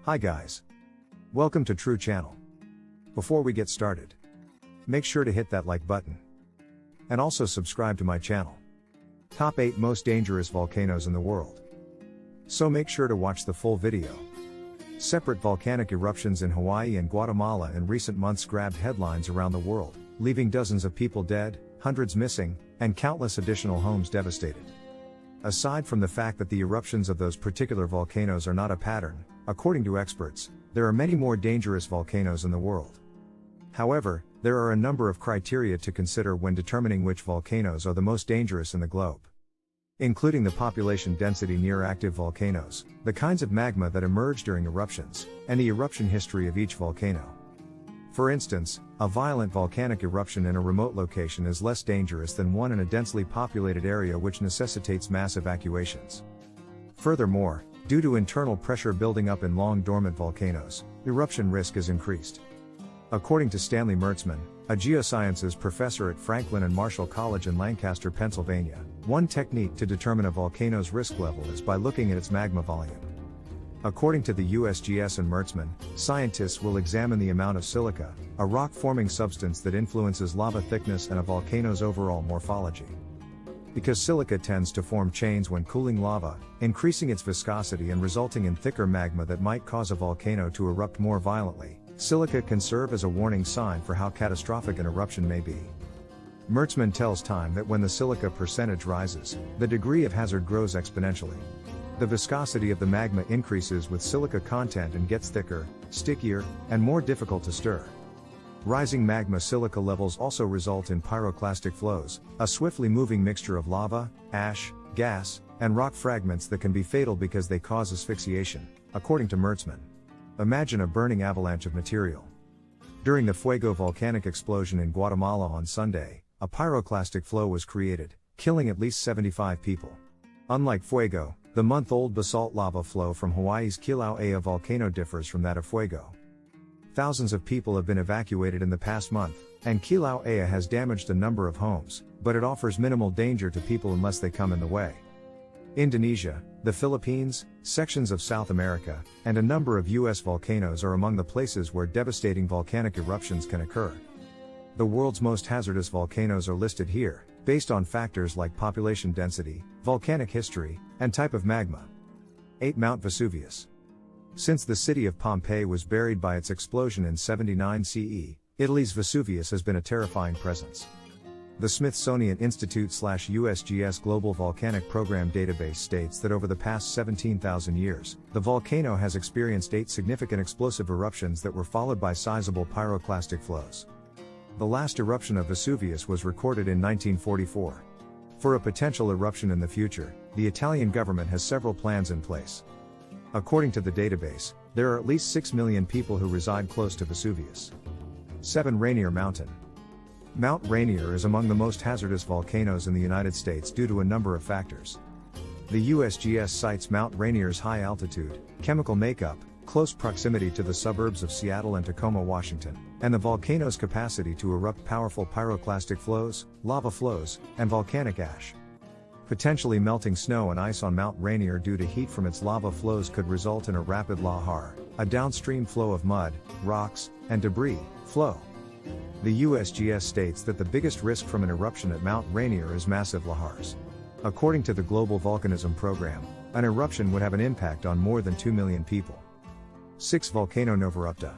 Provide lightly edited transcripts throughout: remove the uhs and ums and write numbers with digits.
Hi guys. Welcome to True Channel. Before we get started, make sure to hit that like button. And also subscribe to my channel. Top 8 most dangerous volcanoes in the world. So make sure to watch the full video. Separate volcanic eruptions in Hawaii and Guatemala in recent months grabbed headlines around the world, leaving dozens of people dead, hundreds missing, and countless additional homes devastated. Aside from the fact that the eruptions of those particular volcanoes are not a pattern, according to experts, there are many more dangerous volcanoes in the world. However, there are a number of criteria to consider when determining which volcanoes are the most dangerous in the globe, including the population density near active volcanoes, the kinds of magma that emerge during eruptions, and the eruption history of each volcano. For instance, a violent volcanic eruption in a remote location is less dangerous than one in a densely populated area which necessitates mass evacuations. Furthermore, due to internal pressure building up in long dormant volcanoes, eruption risk is increased. According to Stanley Mertzman, a geosciences professor at Franklin and Marshall College in Lancaster, Pennsylvania, one technique to determine a volcano's risk level is by looking at its magma volume. According to the USGS and Mertzman, scientists will examine the amount of silica, a rock-forming substance that influences lava thickness and a volcano's overall morphology. Because silica tends to form chains when cooling lava, increasing its viscosity and resulting in thicker magma that might cause a volcano to erupt more violently, silica can serve as a warning sign for how catastrophic an eruption may be. Mertzman tells Time that when the silica percentage rises, the degree of hazard grows exponentially. The viscosity of the magma increases with silica content and gets thicker, stickier, and more difficult to stir. Rising magma silica levels also result in pyroclastic flows, a swiftly moving mixture of lava, ash, gas, and rock fragments that can be fatal because they cause asphyxiation, according to Mertzman. Imagine a burning avalanche of material. During the Fuego volcanic explosion in Guatemala on Sunday, a pyroclastic flow was created, killing at least 75 people. Unlike Fuego, the month-old basalt lava flow from Hawaii's Kilauea volcano differs from that of Fuego. Thousands of people have been evacuated in the past month, and Kilauea has damaged a number of homes, but it offers minimal danger to people unless they come in the way. Indonesia, the Philippines, sections of South America, and a number of U.S. volcanoes are among the places where devastating volcanic eruptions can occur. The world's most hazardous volcanoes are listed here, based on factors like population density, volcanic history, and type of magma. 8. Mount Vesuvius. Since the city of Pompeii was buried by its explosion in 79 CE, Italy's Vesuvius has been a terrifying presence. The Smithsonian Institute/USGS Global Volcanic Program database states that over the past 17,000 years, the volcano has experienced 8 significant explosive eruptions that were followed by sizable pyroclastic flows. The last eruption of Vesuvius was recorded in 1944. For a potential eruption in the future, the Italian government has several plans in place. According to the database, there are at least 6 million people who reside close to Vesuvius. 7. Rainier Mountain. Mount Rainier is among the most hazardous volcanoes in the United States due to a number of factors. The USGS cites Mount Rainier's high altitude, chemical makeup, close proximity to the suburbs of Seattle and Tacoma, Washington, and the volcano's capacity to erupt powerful pyroclastic flows, lava flows, and volcanic ash. Potentially melting snow and ice on Mount Rainier due to heat from its lava flows could result in a rapid lahar, a downstream flow of mud, rocks, and debris flow. The USGS states that the biggest risk from an eruption at Mount Rainier is massive lahars. According to the Global Volcanism Program, an eruption would have an impact on more than 2 million people. 6. Volcano Novarupta.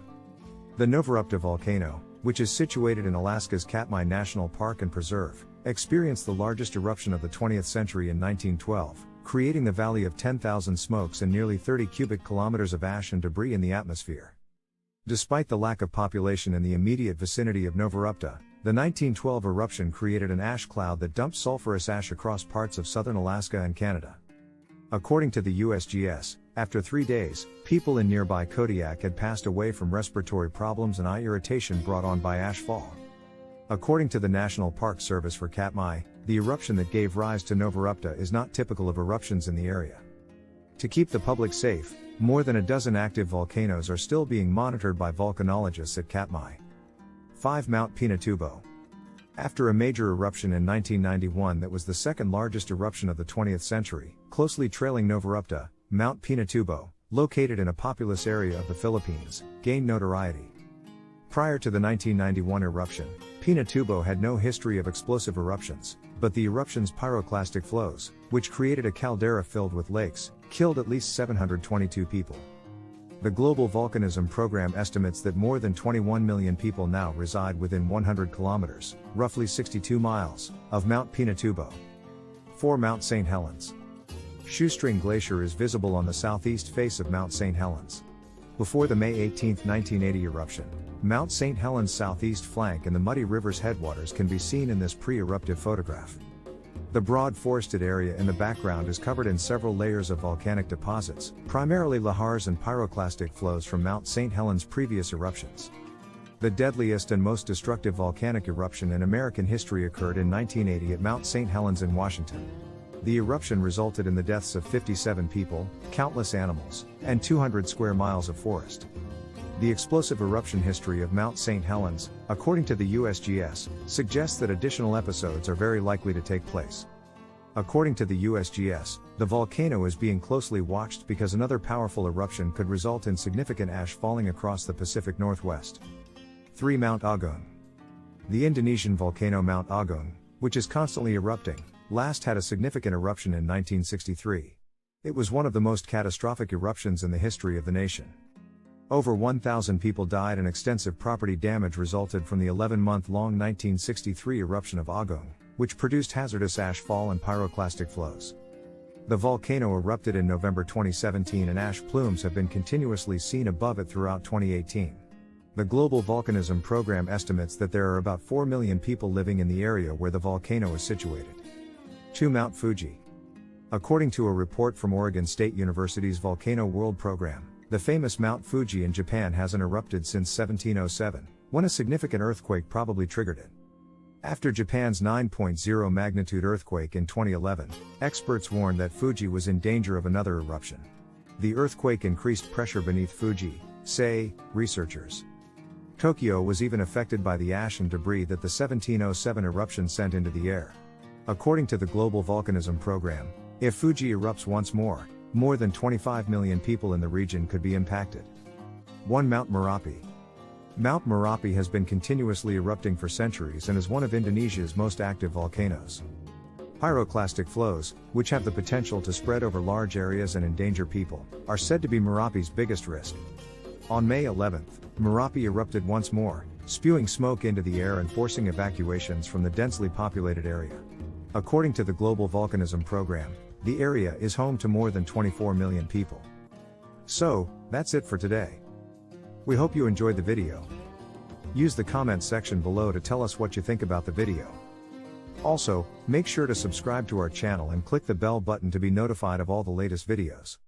The Novarupta volcano, which is situated in Alaska's Katmai National Park and Preserve, experienced the largest eruption of the 20th century in 1912, creating the Valley of 10,000 Smokes and nearly 30 cubic kilometers of ash and debris in the atmosphere. Despite the lack of population in the immediate vicinity of Novarupta, the 1912 eruption created an ash cloud that dumped sulfurous ash across parts of southern Alaska and Canada. According to the USGS, after 3 days, people in nearby Kodiak had passed away from respiratory problems and eye irritation brought on by ash fall. According to the National Park Service for Katmai, the eruption that gave rise to Novarupta is not typical of eruptions in the area. To keep the public safe, more than a dozen active volcanoes are still being monitored by volcanologists at Katmai. 5. Mount Pinatubo. After a major eruption in 1991 that was the second largest eruption of the 20th century, closely trailing Novarupta, Mount Pinatubo, located in a populous area of the Philippines, gained notoriety. Prior to the 1991 eruption, Pinatubo had no history of explosive eruptions, but the eruption's pyroclastic flows, which created a caldera filled with lakes, killed at least 722 people. The Global Volcanism Program estimates that more than 21 million people now reside within 100 kilometers, roughly 62 miles, of Mount Pinatubo. 4. Mount St Helens. Shoestring Glacier is visible on the southeast face of Mount St Helens. Before the May 18, 1980 eruption, Mount St Helens' southeast flank and the Muddy River's headwaters can be seen in this pre-eruptive photograph. The broad forested area in the background is covered in several layers of volcanic deposits, primarily lahars and pyroclastic flows from Mount St Helens' previous eruptions. The deadliest and most destructive volcanic eruption in American history occurred in 1980 at Mount St Helens in Washington. The eruption resulted in the deaths of 57 people, countless animals, and 200 square miles of forest. The explosive eruption history of Mount St Helens, according to the USGS, suggests that additional episodes are very likely to take place. According to the USGS, the volcano is being closely watched because another powerful eruption could result in significant ash falling across the Pacific Northwest. 3. Mount Agung. The Indonesian volcano Mount Agung, which is constantly erupting, last had a significant eruption in 1963. It was one of the most catastrophic eruptions in the history of the nation. Over 1,000 people died and extensive property damage resulted from the 11-month-long 1963 eruption of Agung, which produced hazardous ash fall and pyroclastic flows. The volcano erupted in November 2017 and ash plumes have been continuously seen above it throughout 2018. The Global Volcanism Program estimates that there are about 4 million people living in the area where the volcano is situated. 2. Mount Fuji. According to a report from Oregon State University's Volcano World Program, the famous Mount Fuji in Japan hasn't erupted since 1707, when a significant earthquake probably triggered it. After Japan's 9.0 magnitude earthquake in 2011, experts warned that Fuji was in danger of another eruption. The earthquake increased pressure beneath Fuji, say researchers. Tokyo was even affected by the ash and debris that the 1707 eruption sent into the air. According to the Global Volcanism Program, if Fuji erupts once more than 25 million people in the region could be impacted. 1. Mount Merapi. Mount Merapi has been continuously erupting for centuries and is one of Indonesia's most active volcanoes. Pyroclastic flows, which have the potential to spread over large areas and endanger people, are said to be Merapi's biggest risk. On May 11, Merapi erupted once more, spewing smoke into the air and forcing evacuations from the densely populated area. According to the Global Volcanism Program, the area is home to more than 24 million people. So, that's it for today. We hope you enjoyed the video. Use the comment section below to tell us what you think about the video. Also, make sure to subscribe to our channel and click the bell button to be notified of all the latest videos.